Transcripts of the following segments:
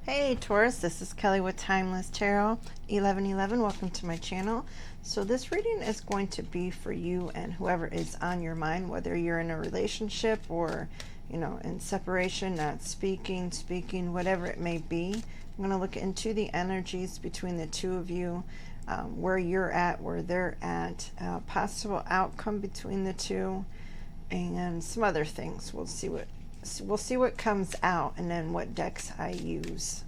Hey Taurus, this is Kelly with Timeless Tarot 1111. Welcome to my channel. So this reading is going to be for you and whoever is on your mind, whether you're in a relationship or, in separation, not speaking, whatever it may be. I'm going to look into the energies between the two of you, where you're at, where they're at, possible outcome between the two, and some other things. We'll see what comes out, and then what decks I use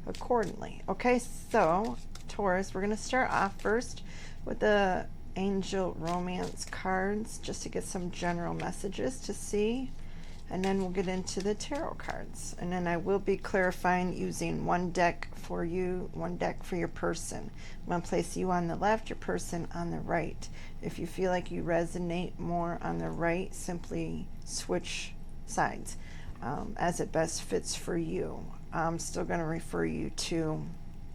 accordingly. Okay, so Taurus, we're going to start off first with the Angel Romance cards, just to get some general messages to see, and then we'll get into the tarot cards, and then I will be clarifying using one deck for you, one deck for your person. I'm going to place you on the left, your person on the right. If you feel like you resonate more on the right, simply switch sides as it best fits for you. I'm still going to refer you to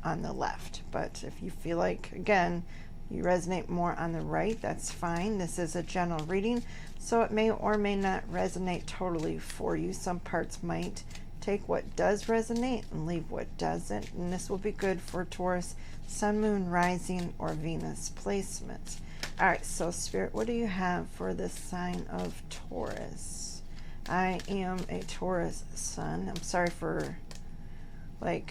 on the left, but if you feel like, again, you resonate more on the right, that's fine. This is a general reading, so it may or may not resonate totally for you. Some parts might. Take what does resonate and leave what doesn't, and this will be good for Taurus, Sun, Moon, Rising, or Venus placements. All right, so Spirit, what do you have for the sign of Taurus? I am a Taurus sun. I'm sorry for, I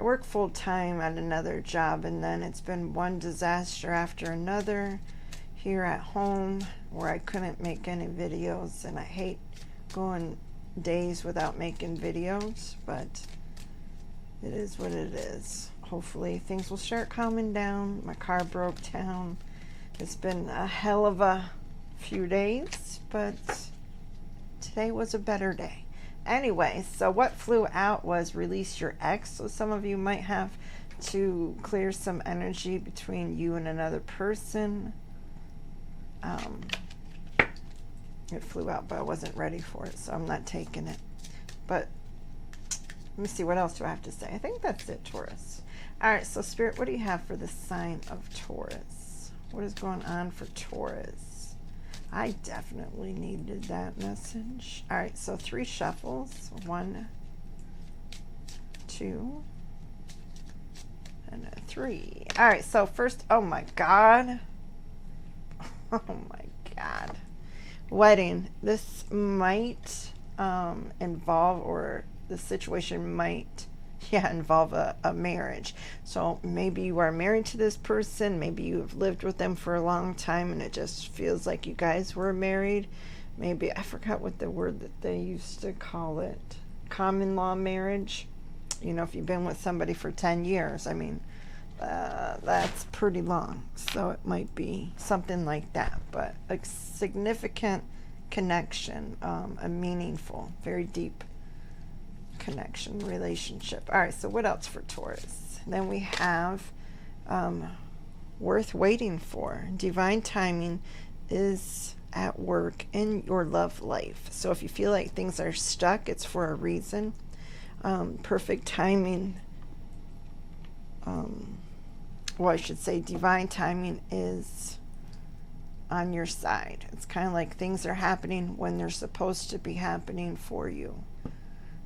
work full time at another job, and then it's been one disaster after another here at home where I couldn't make any videos, and I hate going days without making videos, but it is what it is. Hopefully things will start calming down. My car broke down. It's been a hell of a few days, but today was a better day. Anyway, so what flew out was release your ex. So some of you might have to clear some energy between you and another person. It flew out, but I wasn't ready for it, so I'm not taking it. But let me see, what else do I have to say? I think that's it, Taurus. All right, so Spirit, what do you have for the sign of Taurus? What is going on for Taurus? I definitely needed that message. All right, so 3 shuffles. 1, 2, and a 3. All right, so first, oh my God. Oh my God. Wedding. This might involve, or the situation might, involve a marriage. So maybe you are married to this person, maybe you've lived with them for a long time and it just feels like you guys were married. Maybe, I forgot what the word that they used to call it, common law marriage. If you've been with somebody for 10 years, I mean, that's pretty long. So it might be something like that, but a significant connection, a meaningful, very deep connection, relationship. All right, so what else for Taurus? Then we have worth waiting for. Divine timing is at work in your love life. So if you feel like things are stuck, it's for a reason. Perfect timing, I should say divine timing is on your side. It's kind of like things are happening when they're supposed to be happening for you.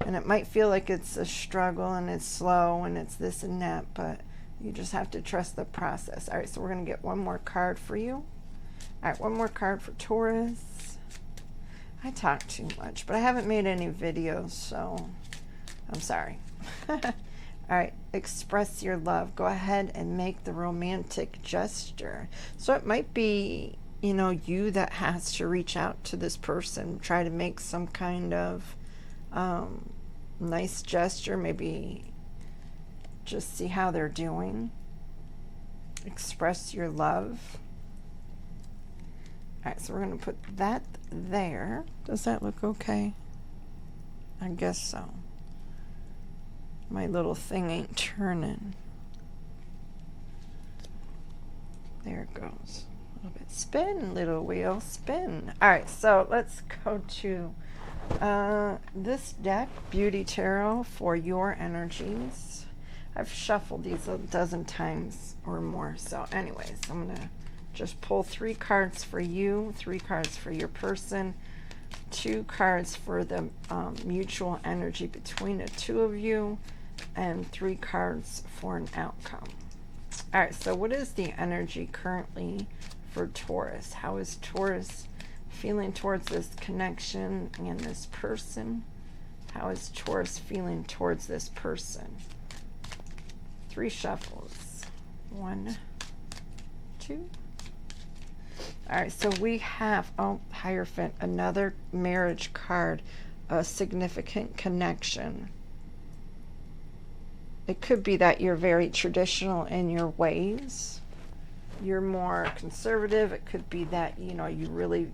And it might feel like it's a struggle and it's slow and it's this and that, but you just have to trust the process. All right, so we're going to get one more card for you. All right, one more card for Taurus. I talk too much, but I haven't made any videos, so I'm sorry. All right, express your love. Go ahead and make the romantic gesture. So it might be, you that has to reach out to this person, try to make some kind of nice gesture, maybe just see how they're doing. Express your love. All right, so we're going to put that there. Does that look okay? I guess so. My little thing ain't turning. There it goes. A little bit spin, little wheel, spin. All right, so let's go to this deck, Beauty Tarot, for your energies. I've shuffled these a dozen times or more. So anyways, I'm going to just pull 3 cards for you, 3 cards for your person. 2 cards for the mutual energy between the two of you, and 3 cards for an outcome. All right, so what is the energy currently for Taurus? How is Taurus feeling towards this connection and this person? How is Taurus feeling towards this person? 3 shuffles. 1, 2. All right, so we have, oh, Hierophant, another marriage card, a significant connection. It could be that you're very traditional in your ways. You're more conservative. It could be that, you know, you really,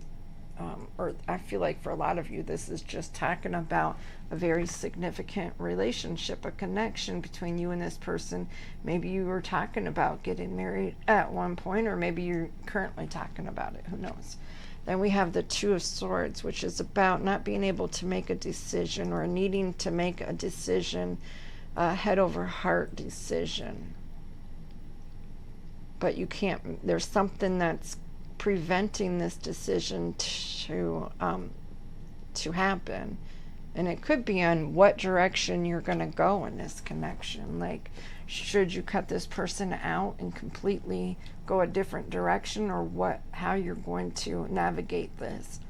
or I feel like for a lot of you, this is just talking about a very significant relationship, a connection between you and this person. Maybe you were talking about getting married at one point, or maybe you're currently talking about it. Who knows? Then we have the 2 of Swords, which is about not being able to make a decision, or needing to make a decision, head over heart decision. But you can't, there's something that's preventing this decision to happen. And it could be on what direction you're going to go in this connection. Like, should you cut this person out and completely go a different direction, or how you're going to navigate this.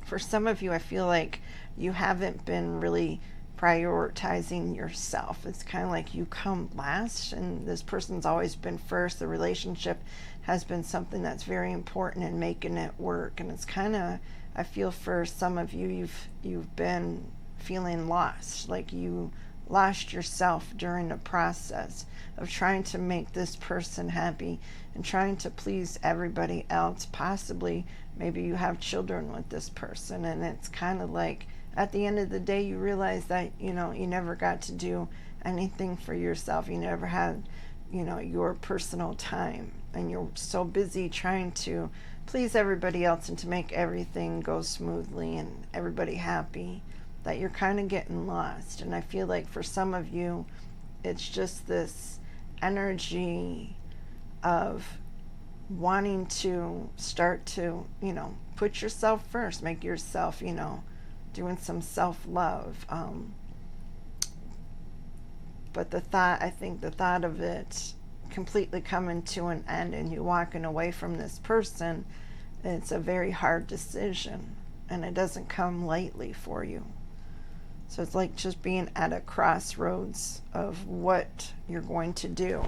For some of you, I feel like you haven't been really prioritizing yourself. It's kind of like you come last and this person's always been first. The relationship has been something that's very important in making it work. And it's kind of, I feel for some of you, you've been feeling lost, like you lost yourself during the process of trying to make this person happy and trying to please everybody else. Possibly maybe you have children with this person, and it's kind of like at the end of the day you realize that, you know, you never got to do anything for yourself. You never had, you know, your personal time, and you're so busy trying to please everybody else and to make everything go smoothly and everybody happy, that you're kind of getting lost. And I feel like for some of you, it's just this energy of wanting to start to, you know, put yourself first, make yourself, you know, doing some self-love. But I think the thought of it completely coming to an end and you walking away from this person, it's a very hard decision, and it doesn't come lightly for you. So it's like just being at a crossroads of what you're going to do.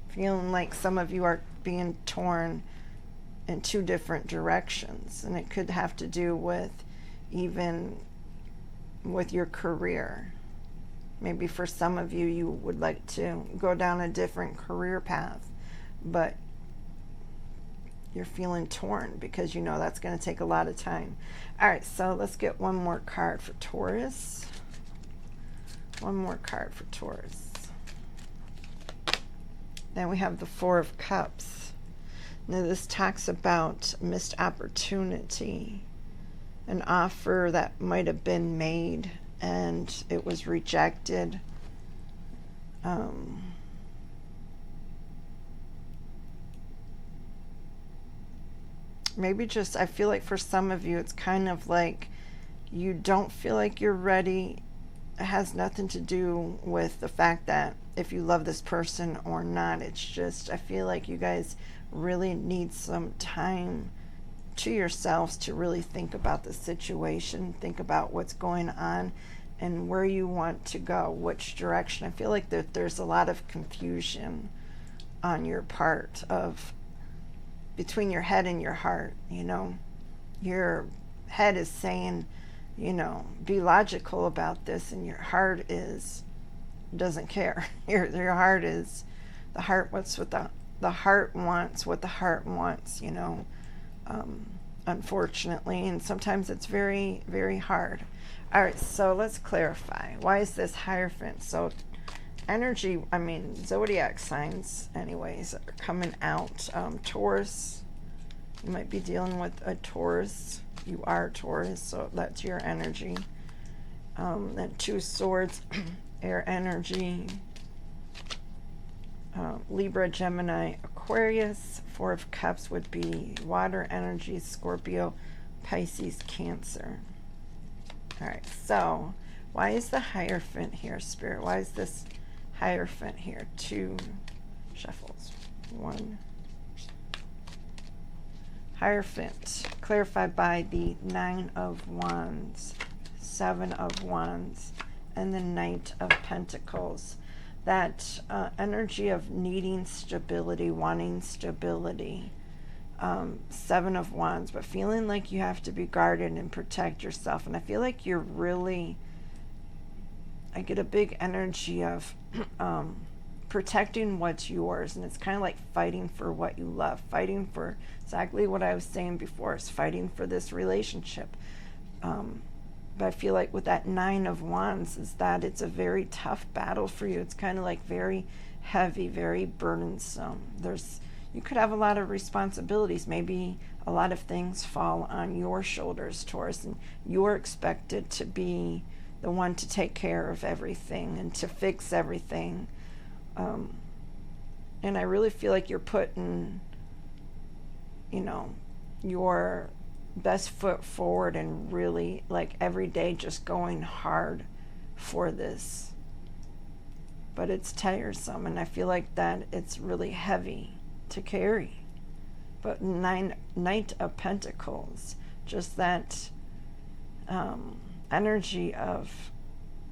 Feeling like some of you are being torn in 2 different directions, and it could have to do with even with your career. Maybe for some of you, you would like to go down a different career path, but you're feeling torn because you know that's going to take a lot of time. All right, so let's get one more card for Taurus. One more card for Taurus. Then we have the 4 of Cups. Now this talks about missed opportunity, an offer that might have been made and it was rejected. Maybe just, I feel like for some of you, it's kind of like you don't feel like you're ready. It has nothing to do with the fact that if you love this person or not. It's just, I feel like you guys really need some time to yourselves to really think about the situation, think about what's going on and where you want to go, which direction. I feel like that there's a lot of confusion on your part of between your head and your heart. You know, your head is saying, you know, be logical about this, and your heart doesn't care. Your heart is the heart. What's what the heart wants, what the heart wants. You know. Unfortunately, and sometimes it's very, very hard. All right, so let's clarify. Why is this Hierophant? So energy, I mean, zodiac signs, anyways, are coming out. Taurus, you might be dealing with a Taurus. You are Taurus, so that's your energy. Then 2 swords, air energy. Libra, Gemini, Aquarius. 4 of Cups would be water energy. Scorpio Pisces, Cancer. All right, so why is the Hierophant here, Spirit? Why is this Hierophant here? 2 shuffles. 1. Hierophant, clarified by the 9 of Wands, 7 of Wands, and the Knight of Pentacles. That energy of needing stability, wanting stability. 7 of Wands, but feeling like you have to be guarded and protect yourself. And I feel like you're really, I get a big energy of protecting what's yours. And it's kind of like fighting for what you love, fighting for exactly what I was saying before, is fighting for this relationship. But I feel like with that 9 of Wands is that it's a very tough battle for you. It's kind of like very heavy, very burdensome. You could have a lot of responsibilities. Maybe a lot of things fall on your shoulders, Taurus, and you're expected to be the one to take care of everything and to fix everything. And I really feel like you're putting, your best foot forward and really, like, every day just going hard for this. But it's tiresome, and I feel like that it's really heavy to carry. But Knight of Pentacles, just that energy of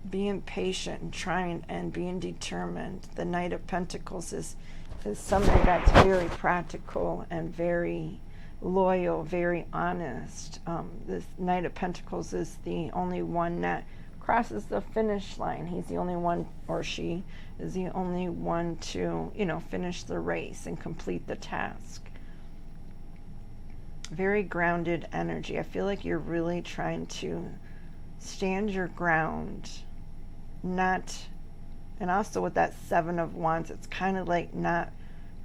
being patient and trying and being determined. The Knight of Pentacles is somebody that's very practical and very loyal, very honest. This Knight of Pentacles is the only one that crosses the finish line. He's the only one, or she is the only one to, finish the race and complete the task. Very grounded energy. I feel like you're really trying to stand your ground, and also with that 7 of Wands, it's kind of like not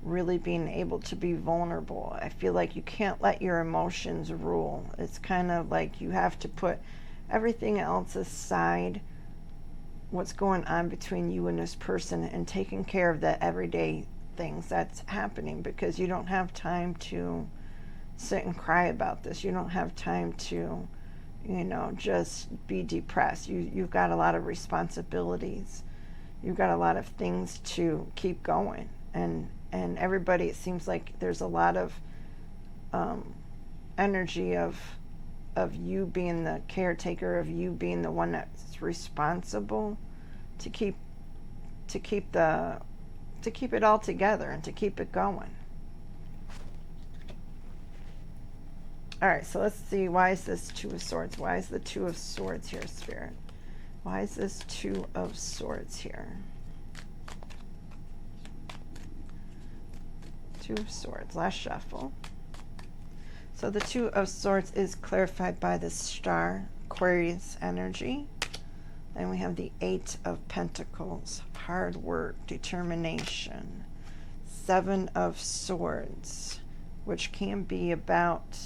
really being able to be vulnerable. I feel like you can't let your emotions rule. It's kind of like you have to put everything else aside, what's going on between you and this person, and taking care of the everyday things that's happening, because you don't have time to sit and cry about this. You don't have time to, just be depressed. You've got a lot of responsibilities. You've got a lot of things to keep going. And everybody, it seems like there's a lot of energy of you being the caretaker, of you being the one that's responsible to keep it all together and to keep it going. All right, so let's see, why is this 2 of Swords? Why is the 2 of Swords here, Spirit? Why is this 2 of Swords here? 2 of Swords, last shuffle. So the 2 of Swords is clarified by the Star, Aquarius energy. Then we have the 8 of Pentacles, hard work, determination. 7 of Swords, which can be about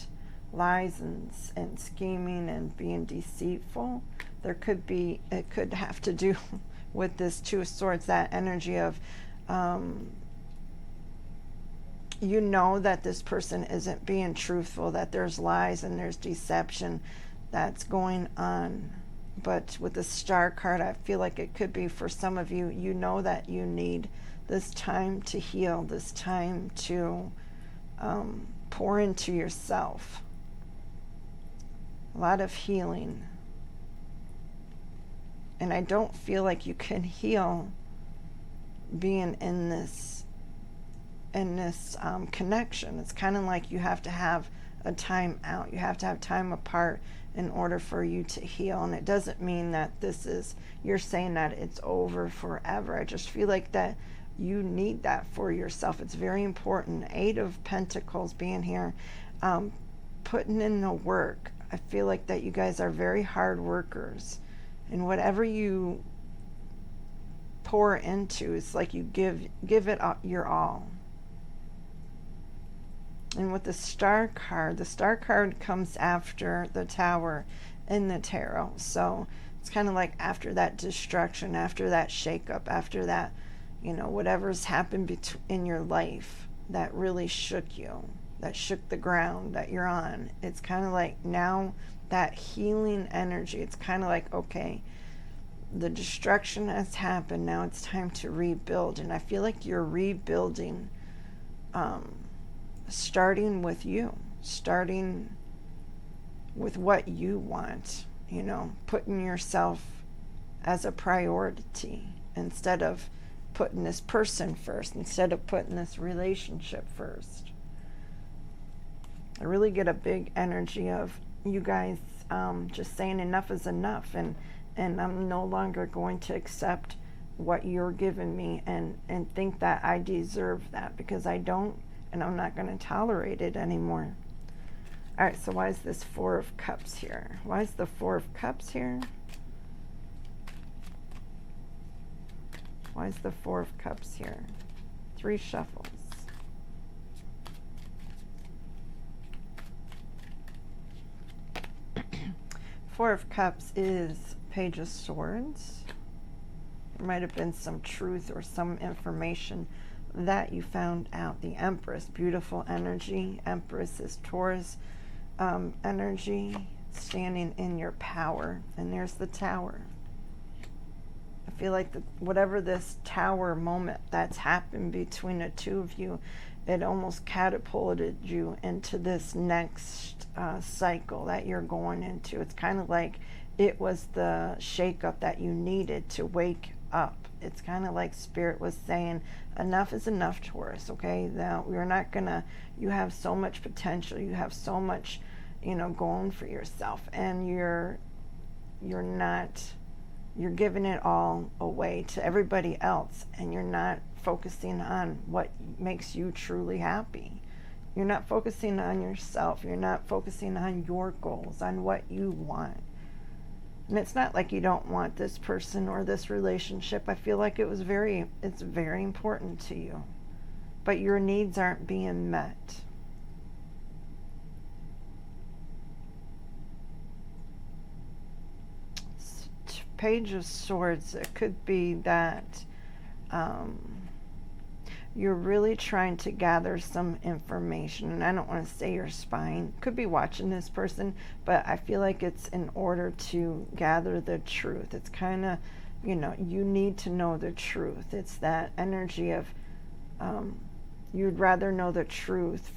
lies and scheming and being deceitful. It could have to do with this 2 of Swords, that energy of that this person isn't being truthful, that there's lies and there's deception that's going on. But with the Star card, I feel like it could be for some of you, that you need this time to heal, this time to pour into yourself. A lot of healing. And I don't feel like you can heal being in this connection. It's kind of like you have to have a time out. You have to have time apart in order for you to heal. And it doesn't mean that you're saying that it's over forever. I just feel like that you need that for yourself. It's very important. 8 of Pentacles being here, putting in the work. I feel like that you guys are very hard workers, and whatever you pour into, it's like you give it your all. And with the Star card comes after the Tower in the tarot. So it's kind of like after that destruction, after that shakeup, after that, whatever's happened in your life that really shook you. that shook the ground that you're on. It's kind of like now that healing energy, it's kind of like, okay, the destruction has happened. Now it's time to rebuild. And I feel like you're rebuilding, starting with you, starting with what you want, putting yourself as a priority instead of putting this person first, instead of putting this relationship first. I really get a big energy of you guys just saying enough is enough, and I'm no longer going to accept what you're giving me and think that I deserve that, because I don't, and I'm not going to tolerate it anymore. All right, so why is this Four of Cups here? Why is the Four of Cups here? Why is the Four of Cups here? 3 shuffles. Four of Cups is Page of Swords. There might have been some truth or some information that you found out. The Empress, beautiful energy. Empress is Taurus energy, standing in your power. And there's the Tower. I feel like whatever this Tower moment that's happened between the two of you, it almost catapulted you into this next cycle that you're going into. It's kind of like it was the shakeup that you needed to wake up. It's kind of like Spirit was saying, enough is enough, Taurus, okay? Now, we're not going to, you have so much potential. You have so much, going for yourself. And you're not, you're giving it all away to everybody else. And you're not focusing on what makes you truly happy. You're not focusing on yourself. You're not focusing on your goals, on what you want. And it's not like you don't want this person or this relationship. I feel like it's very important to you. But your needs aren't being met. Page of Swords, it could be that you're really trying to gather some information, and I don't want to say you're spying. Could be watching this person, but I feel like it's in order to gather the truth. It's kind of, you need to know the truth. It's that energy of you'd rather know the truth,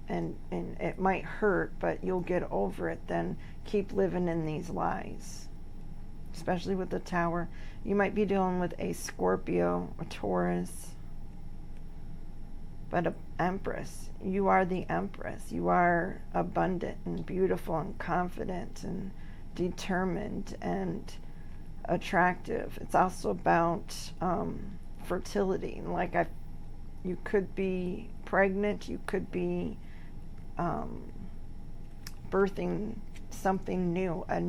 and it might hurt, but you'll get over it than keep living in these lies. Especially with the Tower. You might be dealing with a Scorpio, a Taurus, but an Empress. You are the Empress. You are abundant and beautiful and confident and determined and attractive. It's also about fertility. Like you could be pregnant. You could be birthing something new, a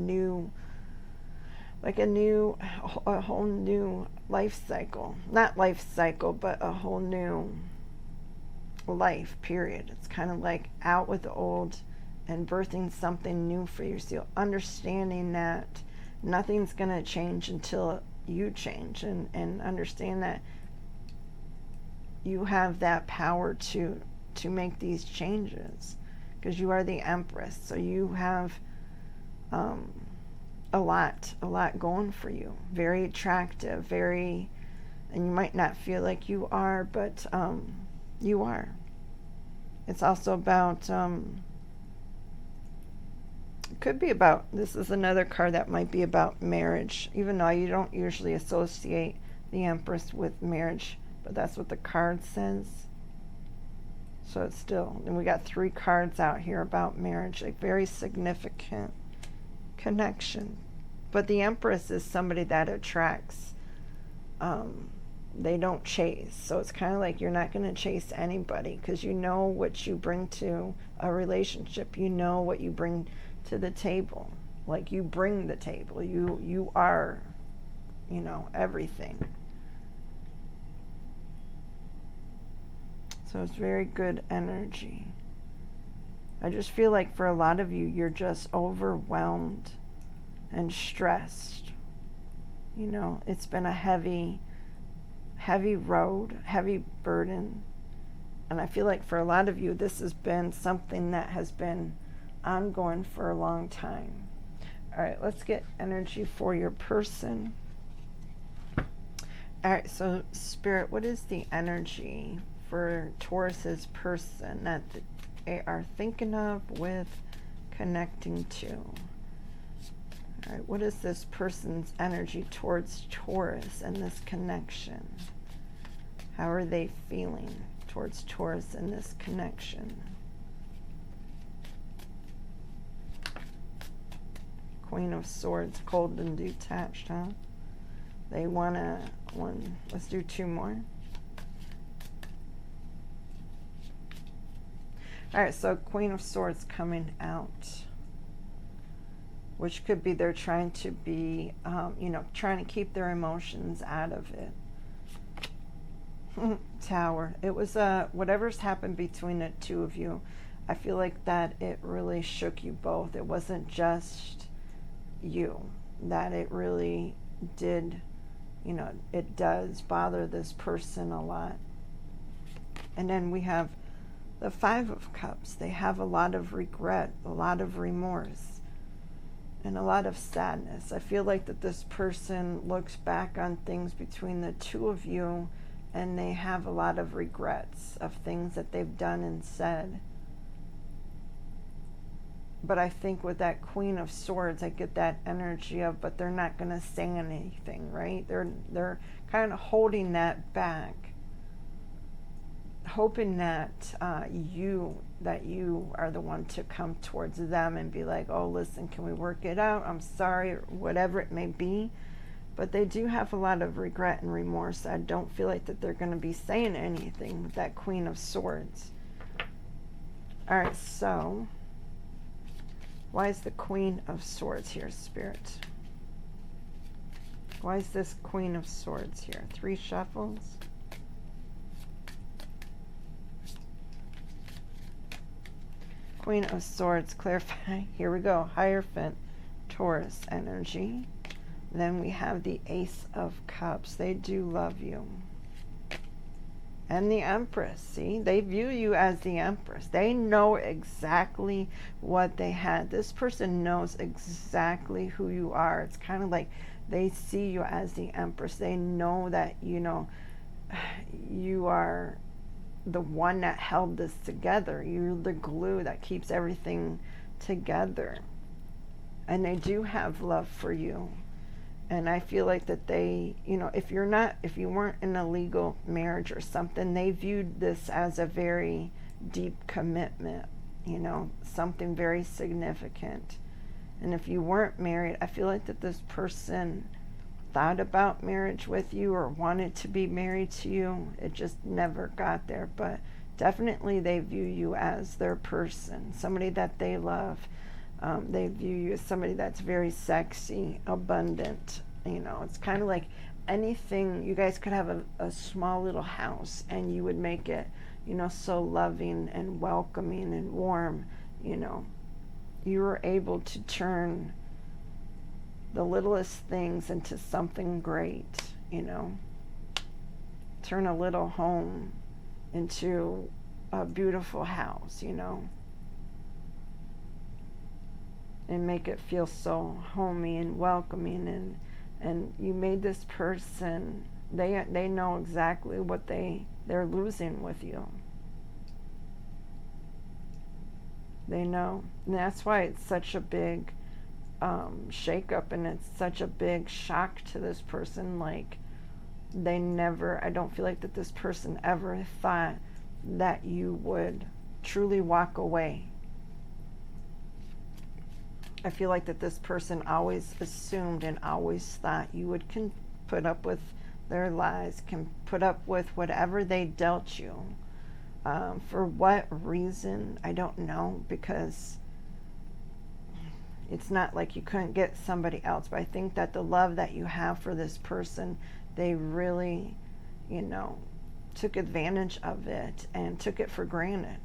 whole new life cycle. Not life cycle, but a whole new life, period. It's kind of like out with the old and birthing something new for you. So understanding that nothing's going to change until you change, and understand that you have that power to make these changes, because you are the Empress. So you have a lot going for you. Very attractive, and you might not feel like you are, but you are. It's also about, it could be about, this is another card that might be about marriage, even though you don't usually associate the Empress with marriage, but that's what the card says. So it's still, and we got 3 cards out here about marriage, a very significant connection. But the Empress is somebody that attracts. They don't chase. So it's kind of like you're not going to chase anybody, because you know what you bring to a relationship. You know what you bring to the table. Like, you bring the table. You are, everything. So it's very good energy. I just feel like for a lot of you, you're just overwhelmed and stressed. It's been a heavy road, heavy burden, And I feel like for a lot of you, this has been something that has been ongoing for a long time. All right, let's get energy for your person. All right, so Spirit, what is the energy for Taurus's person that they are thinking of with connecting to? All right, what is this person's energy towards Taurus and this connection? How are they feeling towards Taurus and this connection? Queen of Swords, cold and detached, huh? They want to, let's do 2 more. All right, so Queen of Swords coming out, which could be they're trying to be, trying to keep their emotions out of it. Tower. It was whatever's happened between the two of you, I feel like that it really shook you both. It wasn't just you, that it really did, it does bother this person a lot. And then we have the 5 of Cups. They have a lot of regret, a lot of remorse, and a lot of sadness. I feel like that this person looks back on things between the two of you and they have a lot of regrets of things that they've done and said. But I think with that Queen of Swords, I get that energy of, but they're not going to say anything, right? They're kind of holding that back, hoping that you are the one to come towards them and be like, oh, listen, can we work it out? I'm sorry, or whatever it may be. But they do have a lot of regret and remorse. I don't feel like that they're going to be saying anything with that Queen of Swords. All right, so why is the Queen of Swords here, Spirit? Why is this Queen of Swords here? 3 shuffles. Queen of Swords, clarify. Here we go. Hierophant, Taurus energy. Then we have the Ace of Cups. They do love you. And the Empress, see? They view you as the Empress. They know exactly what they had. This person knows exactly who you are. It's kind of like they see you as the Empress. They know that, you are the one that held this together. You're the glue that keeps everything together. And they do have love for you. And I feel like that they, if you weren't in a legal marriage or something, they viewed this as a very deep commitment, something very significant. And if you weren't married, I feel like that this person thought about marriage with you or wanted to be married to you. It just never got there. But definitely they view you as their person, somebody that they love. They view you as somebody that's very sexy, abundant. It's kind of like anything. You guys could have a small little house and you would make it, so loving and welcoming and warm. You were able to turn the littlest things into something great, turn a little home into a beautiful house, and make it feel so homey and welcoming, and you made this person, they know exactly what they're losing with you. They know, and that's why it's such a big shake-up, and it's such a big shock to this person. Like, I don't feel like that this person ever thought that you would truly walk away. I feel like that this person always assumed and always thought you would put up with their lies, can put up with whatever they dealt you. For what reason, I don't know, because it's not like you couldn't get somebody else. But I think that the love that you have for this person, they really, took advantage of it and took it for granted,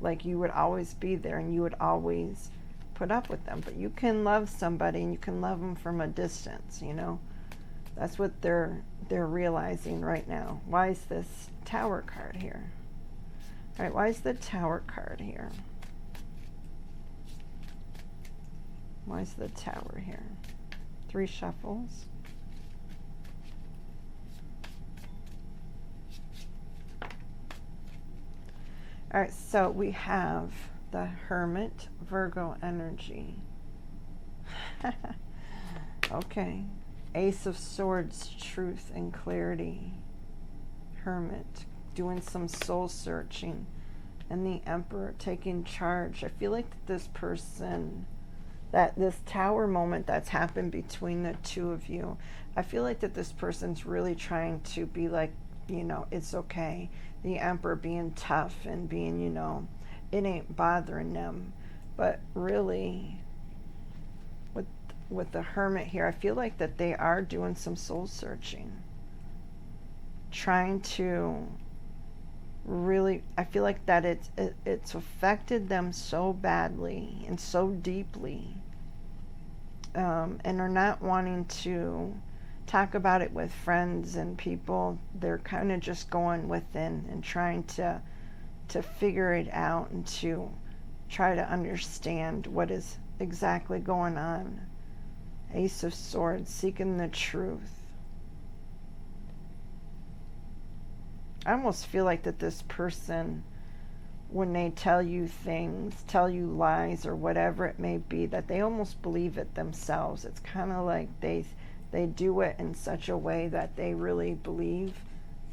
like you would always be there and you would always put up with them. But you can love somebody and you can love them from a distance. That's what they're realizing right now. Why is this Tower card here? All right, why is the Tower card here? Why is the Tower here? 3 shuffles. All right, so we have the Hermit, Virgo energy. Okay. Ace of Swords, truth and clarity. Hermit, doing some soul searching. And the Emperor, taking charge. I feel like this person, that this Tower moment that's happened between the two of you, I feel like that this person's really trying to be like, you know, it's okay. The Emperor being tough and being, you know, it ain't bothering them. But really, with the Hermit here, I feel like that they are doing some soul searching. Trying to really, I feel like that it's affected them so badly and so deeply. And are not wanting to talk about it with friends and people. They're kind of just going within and trying to figure it out and to try to understand what is exactly going on. Ace of Swords, seeking the truth. I almost feel like that this person, when they tell you things, tell you lies or whatever it may be, that they almost believe it themselves. It's kind of like they do it in such a way that they really believe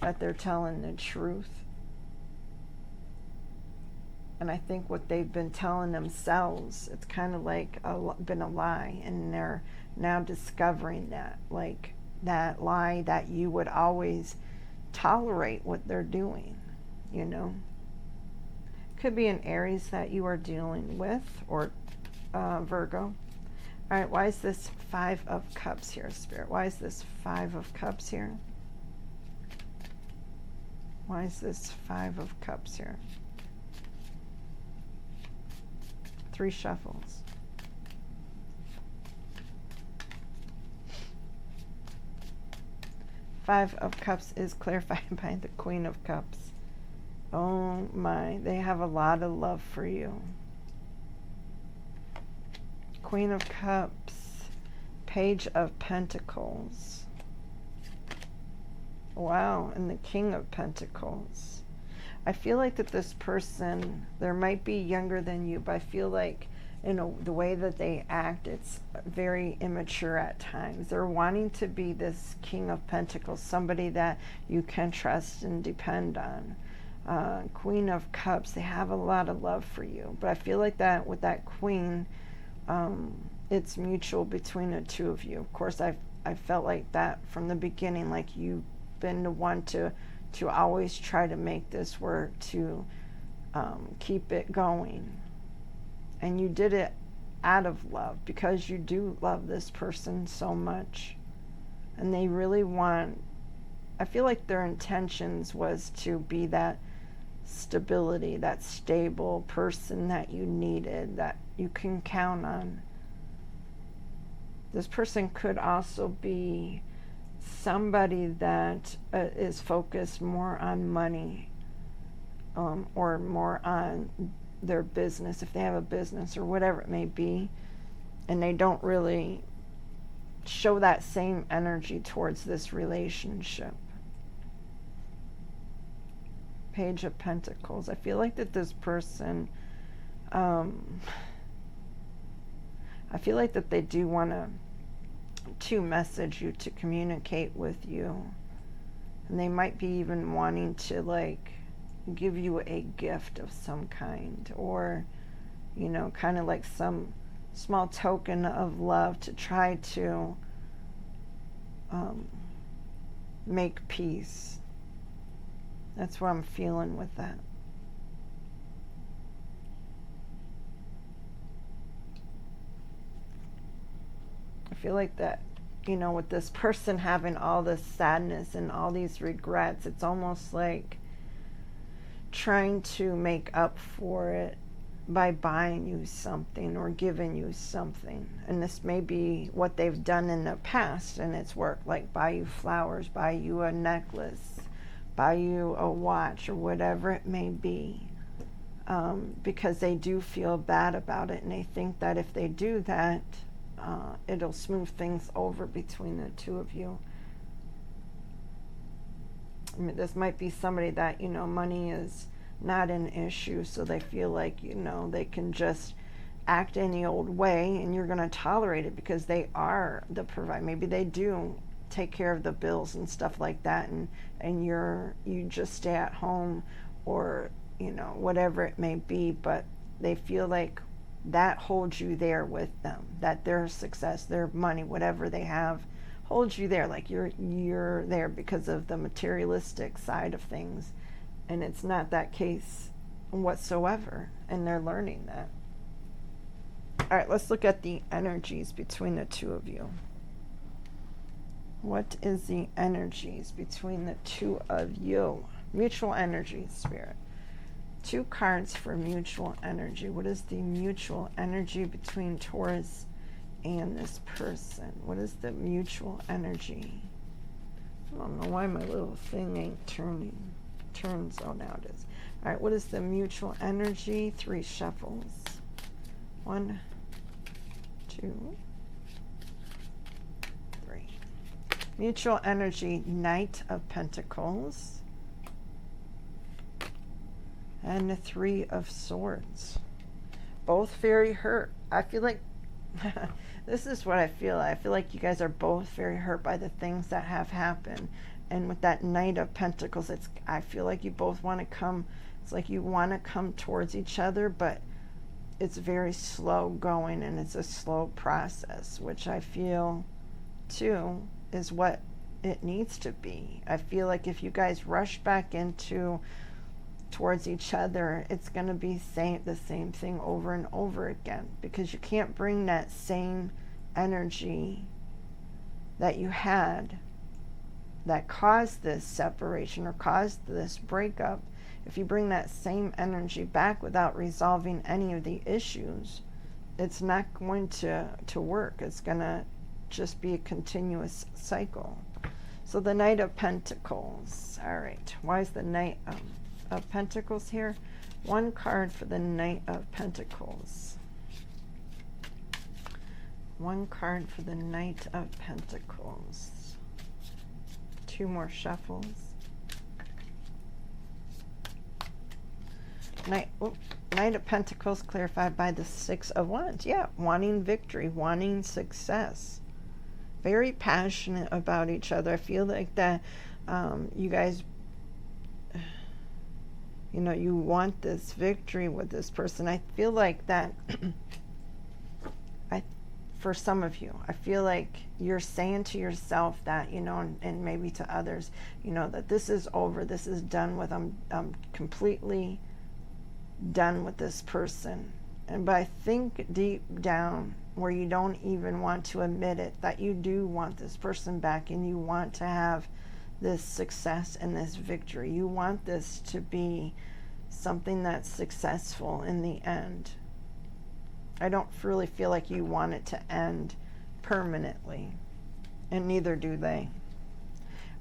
that they're telling the truth. And I think what they've been telling themselves, it's kind of like been a lie, and they're now discovering that, like that lie that you would always tolerate what they're doing, you know. Could be an Aries that you are dealing with, or Virgo. All right, why is this 5 of Cups here, Spirit? Why is this 5 of Cups here? Why is this 5 of Cups here? 3 shuffles. Five of Cups is clarified by the Queen of Cups. Oh my, they have a lot of love for you. Queen of Cups, Page of Pentacles. Wow, and the King of Pentacles. I feel like that this person, there might be younger than you, but I feel like, you know, the way that they act, it's very immature at times. They're wanting to be this King of Pentacles, somebody that you can trust and depend on. Queen of Cups, they have a lot of love for you. But I feel like that with that Queen, it's mutual between the two of you. Of course, I felt like that from the beginning, like you've been the one to always try to make this work, to keep it going. And you did it out of love, because you do love this person so much. And they really want, I feel like their intentions was to be that stability, that stable person that you needed, that you can count on. This person could also be somebody that is focused more on money, or more on their business, if they have a business or whatever it may be, and they don't really show that same energy towards this relationship. Page of Pentacles. I feel like that this person, I feel like that they do want to message you, to communicate with you, and they might be even wanting to like give you a gift of some kind, or, you know, kind of like some small token of love to try to make peace. That's what I'm feeling with that. I feel like that, you know, with this person having all this sadness and all these regrets, it's almost like trying to make up for it by buying you something or giving you something. And this may be what they've done in the past, and it's worked, like buy you flowers, buy you a necklace, buy you a watch, or whatever it may be. because they do feel bad about it, and they think that if they do that, it'll smooth things over between the two of you. I mean, this might be somebody that, money is not an issue, so they feel like, they can just act any old way, and you're going to tolerate it because they are the provider. Maybe they do take care of the bills and stuff like that, and you just stay at home, or whatever it may be, but they feel like that holds you there with them, that their success, their money, whatever they have, holds you there, like you're there because of the materialistic side of things, and it's not that case whatsoever, and they're learning that. All right, let's look at the energies between the two of you. What is the energies between the two of you? Mutual energy, Spirit. 2 cards for mutual energy. What is the mutual energy between Taurus and this person? What is the mutual energy? I don't know why my little thing ain't turns. Oh, now it is. All right, what is the mutual energy? 3 shuffles. 1, 2, 3. Mutual energy, Knight of Pentacles. And the 3 of Swords. Both very hurt. I feel like this is what I feel. I feel like you guys are both very hurt by the things that have happened. And with that Knight of Pentacles, I feel like you both want to come. It's like you want to come towards each other, but it's very slow going, and it's a slow process, which I feel too is what it needs to be. I feel like if you guys rush back into towards each other, it's going to be the same thing over and over again, because you can't bring that same energy that you had that caused this separation or caused this breakup. If you bring that same energy back without resolving any of the issues, it's not going to work. It's going to just be a continuous cycle. So the Knight of Pentacles. All right, why is the Knight of Pentacles here? 1 card for the Knight of Pentacles. 1 card for the Knight of Pentacles. 2 more shuffles. Knight of Pentacles clarified by the 6 of Wands. Yeah, wanting victory, wanting success. Very passionate about each other. I feel like that you guys, you want this victory with this person. I feel like that for some of you, I feel like you're saying to yourself that, and maybe to others, that this is over, this is done with, I'm completely done with this person. But I think deep down, where you don't even want to admit it, that you do want this person back, and you want to have this success and this victory. You want this to be something that's successful in the end. I don't really feel like you want it to end permanently, and neither do they.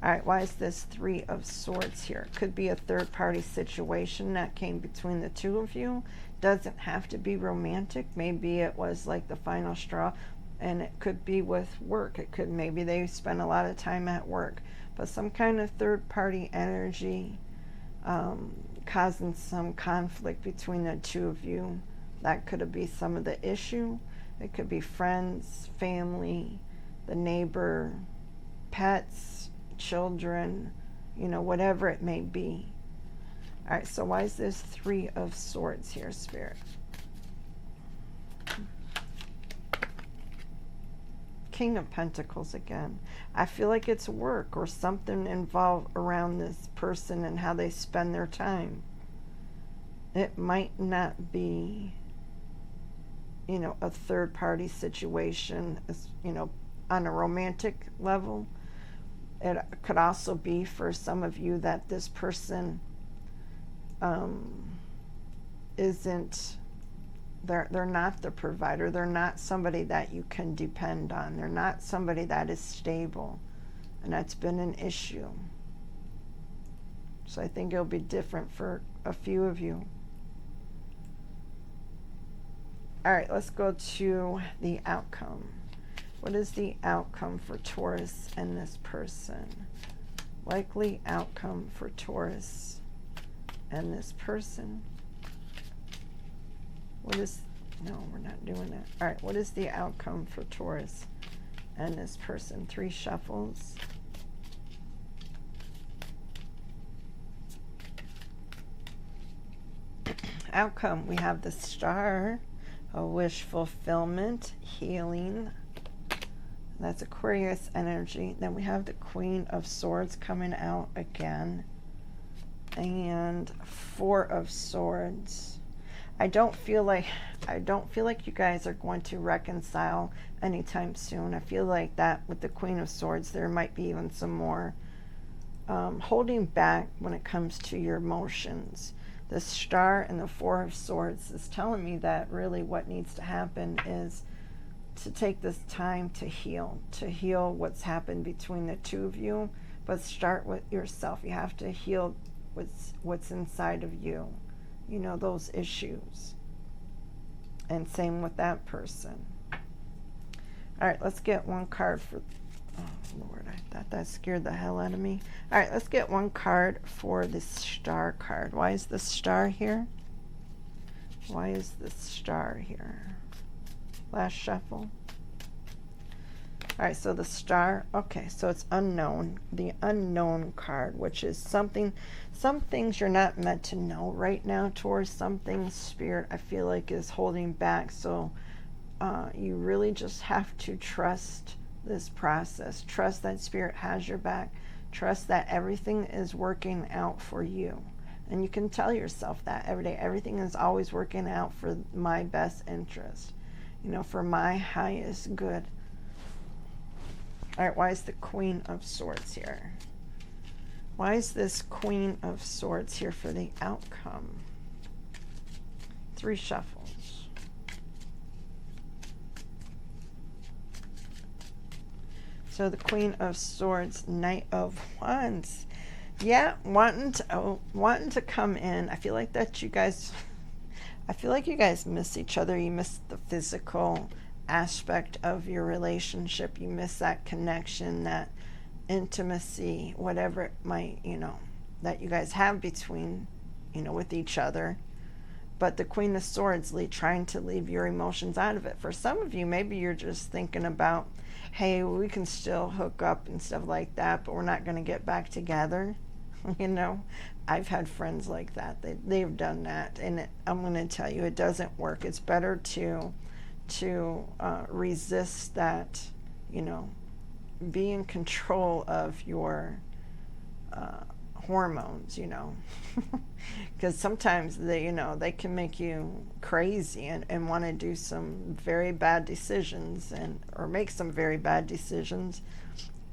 All right, why is this 3 of Swords here? It could be a third-party situation that came between the two of you. Doesn't have to be romantic. Maybe it was like the final straw, and it could be with work. It could, maybe they spend a lot of time at work, but some kind of third-party energy causing some conflict between the two of you. That could be some of the issue. It could be friends, family, the neighbor, pets, children, whatever it may be. All right, so why is this 3 of Swords here, Spirit? King of Pentacles again. I feel like it's work or something involved around this person and how they spend their time. It might not be, a third-party situation, on a romantic level. It could also be for some of you that this person isn't, they're not the provider. They're not somebody that you can depend on. They're not somebody that is stable, and that's been an issue. So I think it'll be different for a few of you. All right, let's go to the outcome. What is the outcome for Taurus and this person? Likely outcome for Taurus and this person. What is, no, we're not doing that. All right, what is the outcome for Taurus and this person? 3 shuffles. Outcome, we have the Star, a wish fulfillment, healing. That's Aquarius energy. Then we have the Queen of Swords coming out again. And 4 of Swords. I don't feel like you guys are going to reconcile anytime soon. I feel like that with the Queen of Swords, there might be even some more holding back when it comes to your emotions. The Star and the 4 of Swords is telling me that really what needs to happen is to take this time to heal what's happened between the two of you. But start with yourself. You have to heal what's inside of you. You know, those issues. And same with that person. All right, let's get one card for... Oh, Lord, I thought that scared the hell out of me. All right, let's get one card for the Star card. Why is the Star here? Why is the Star here? Last shuffle. All right, so the Star. Okay, so it's unknown. The unknown card, which is something... Some things you're not meant to know right now, Taurus. Some things Spirit, I feel like, is holding back. So you really just have to trust this process. Trust that Spirit has your back. Trust that everything is working out for you. And you can tell yourself that every day. Everything is always working out for my best interest. You know, for my highest good. All right, why is the Queen of Swords here? Why is this Queen of Swords here for the outcome? 3 shuffles. So the Queen of Swords, Knight of Wands. Yeah, wanting to come in. I feel like that you guys... I feel like you guys miss each other. You miss the physical aspect of your relationship. You miss that connection, that intimacy, whatever it might, you know, that you guys have between, you know, with each other. But the Queen of Swords, trying to leave your emotions out of it. For some of you, maybe you're just thinking about, hey, we can still hook up and stuff like that, but we're not going to get back together. You know, I've had friends like that. They've done that, and I'm going to tell you, it doesn't work. It's better to resist that, you know, be in control of your hormones, you know, because sometimes they can make you crazy and want to do some very bad decisions or make some very bad decisions,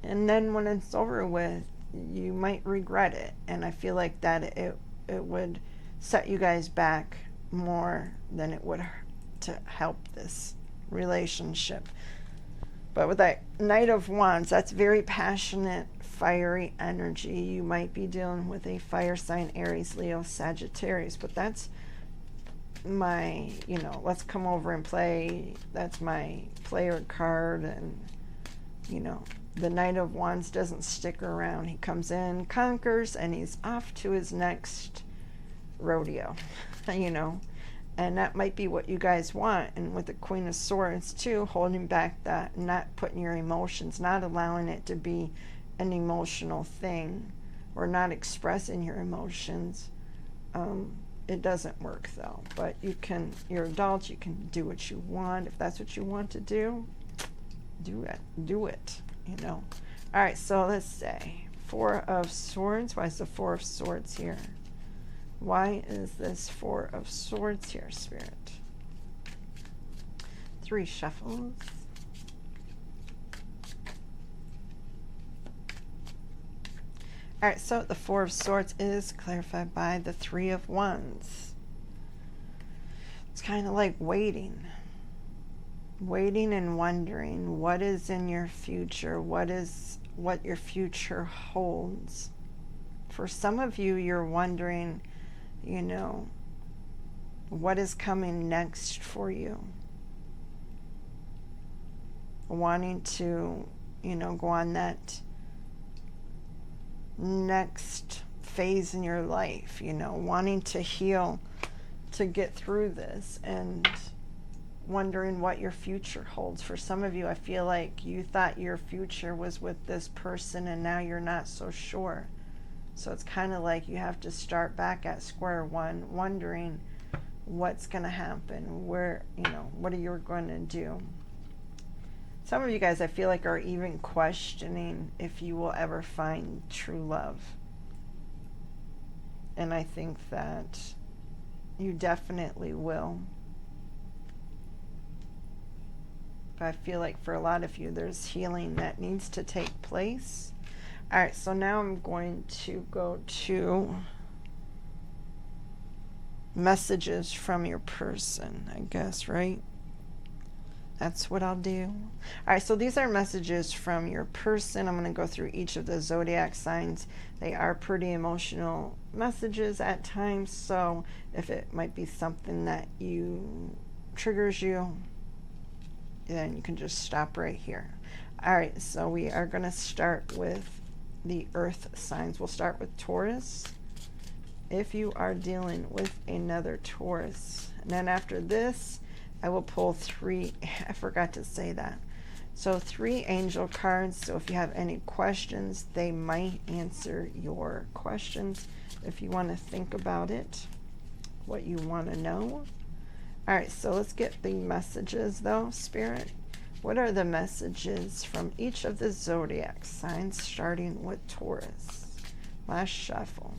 and then when it's over with, you might regret it. And I feel like that it would set you guys back more than it would to help this relationship. But with that Knight of Wands, that's very passionate, fiery energy. You might be dealing with a fire sign, Aries, Leo, Sagittarius. But that's my, you know, let's come over and play. That's my player card. And, you know, the Knight of Wands doesn't stick around. He comes in, conquers, and he's off to his next rodeo, you know. And that might be what you guys want. And with the Queen of Swords, too, holding back that, not putting your emotions, not allowing it to be an emotional thing, or not expressing your emotions. It doesn't work, though. But you're adults, you can do what you want. If that's what you want to do, do it, you know. All right, so let's say 4 of Swords. Why is the 4 of Swords here? Why is this 4 of Swords here, Spirit? 3 shuffles. All right, so the 4 of Swords is clarified by the 3 of Wands. It's kind of like waiting and wondering what is in your future, what your future holds. For some of you, you're wondering, you know, what is coming next for you. wanting to, you know, go on that next phase in your life, you know, wanting to heal, to get through this, and wondering what your future holds. For some of you, I feel like you thought your future was with this person and now you're not so sure. So it's kind of like you have to start back at square one, wondering what's going to happen, where, you know, what are you going to do. Some of you guys, I feel like, are even questioning if you will ever find true love. And I think that you definitely will. But I feel like for a lot of you, there's healing that needs to take place. All right, so now I'm going to go to messages from your person, I guess, right? That's what I'll do. All right, so these are messages from your person. I'm going to go through each of the zodiac signs. They are pretty emotional messages at times, so if it might be something that triggers you, then you can just stop right here. All right, so we are going to start with the earth signs. We'll start with Taurus. If you are dealing with another Taurus, and then after this, I will pull 3, I forgot to say that. So 3 angel cards. So if you have any questions, they might answer your questions. If you want to think about it, what you want to know. All right, so let's get the messages though, Spirit. What are the messages from each of the zodiac signs, starting with Taurus? Last shuffle.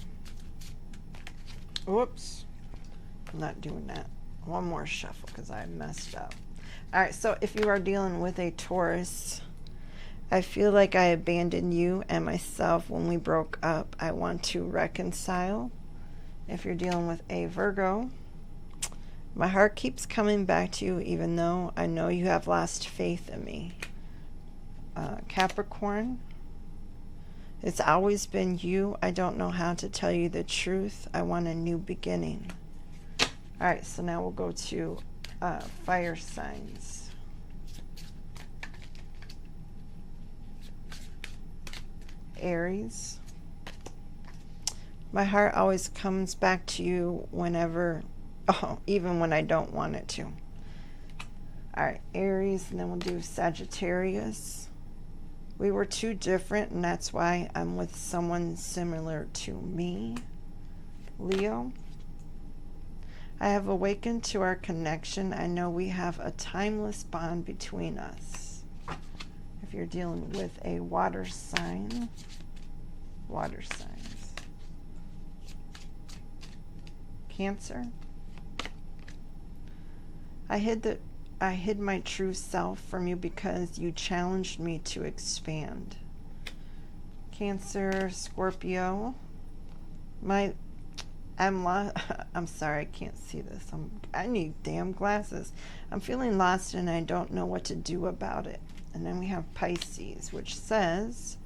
Whoops, I'm not doing that. One more shuffle because I messed up. All right, so if you are dealing with a Taurus, I feel like I abandoned you and myself when we broke up. I want to reconcile. If you're dealing with a Virgo, my heart keeps coming back to you even though I know you have lost faith in me. Capricorn, it's always been you. I don't know how to tell you the truth. I want a new beginning. All right, so now we'll go to fire signs. Aries, my heart always comes back to you whenever, even when I don't want it to. All right, Aries, and then we'll do Sagittarius. We were too different, and that's why I'm with someone similar to me. Leo, I have awakened to our connection. I know we have a timeless bond between us. If you're dealing with a water sign, water signs. Cancer, I hid my true self from you because you challenged me to expand. Cancer, Scorpio, I'm sorry, I can't see this. I need damn glasses. I'm feeling lost and I don't know what to do about it. And then we have Pisces, which says,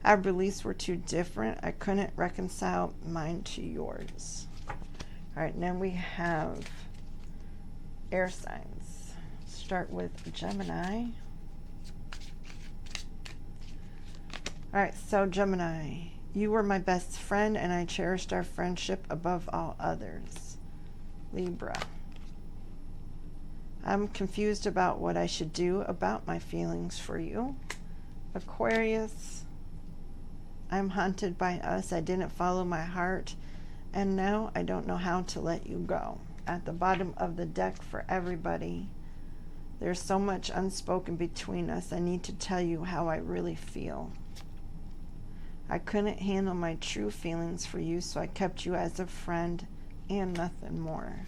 our beliefs were too different. I couldn't reconcile mine to yours. All right, and then we have air signs. Start with Gemini. All right, so Gemini, you were my best friend and I cherished our friendship above all others. Libra, I'm confused about what I should do about my feelings for you. Aquarius, I'm haunted by us. I didn't follow my heart and now I don't know how to let you go. At the bottom of the deck for everybody, there's so much unspoken between us. I need to tell you how I really feel. I couldn't handle my true feelings for you, so I kept you as a friend and nothing more.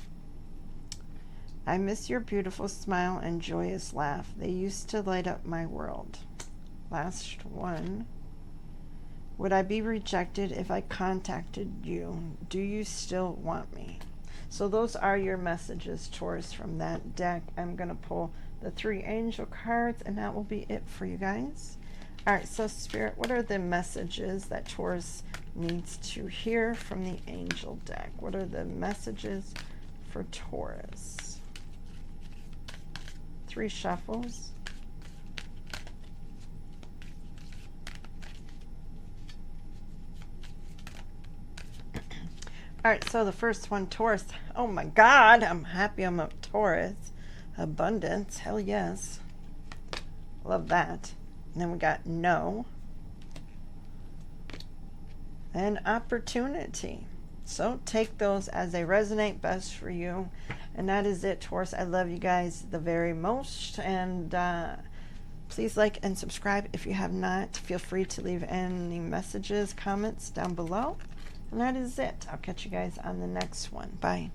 I miss your beautiful smile and joyous laugh. They used to light up my world. Last one. Would I be rejected if I contacted you? Do you still want me? So those are your messages, Taurus, from that deck. I'm going to pull the 3 angel cards, and that will be it for you guys. All right, so Spirit, what are the messages that Taurus needs to hear from the angel deck? What are the messages for Taurus? 3 shuffles. All right, so the first one, Taurus. Oh my God, I'm happy I'm a Taurus. Abundance, hell yes. Love that. And then we got no. And opportunity. So take those as they resonate best for you. And that is it, Taurus. I love you guys the very most. And please like and subscribe if you have not. Feel free to leave any messages, comments down below. And that is it. I'll catch you guys on the next one. Bye.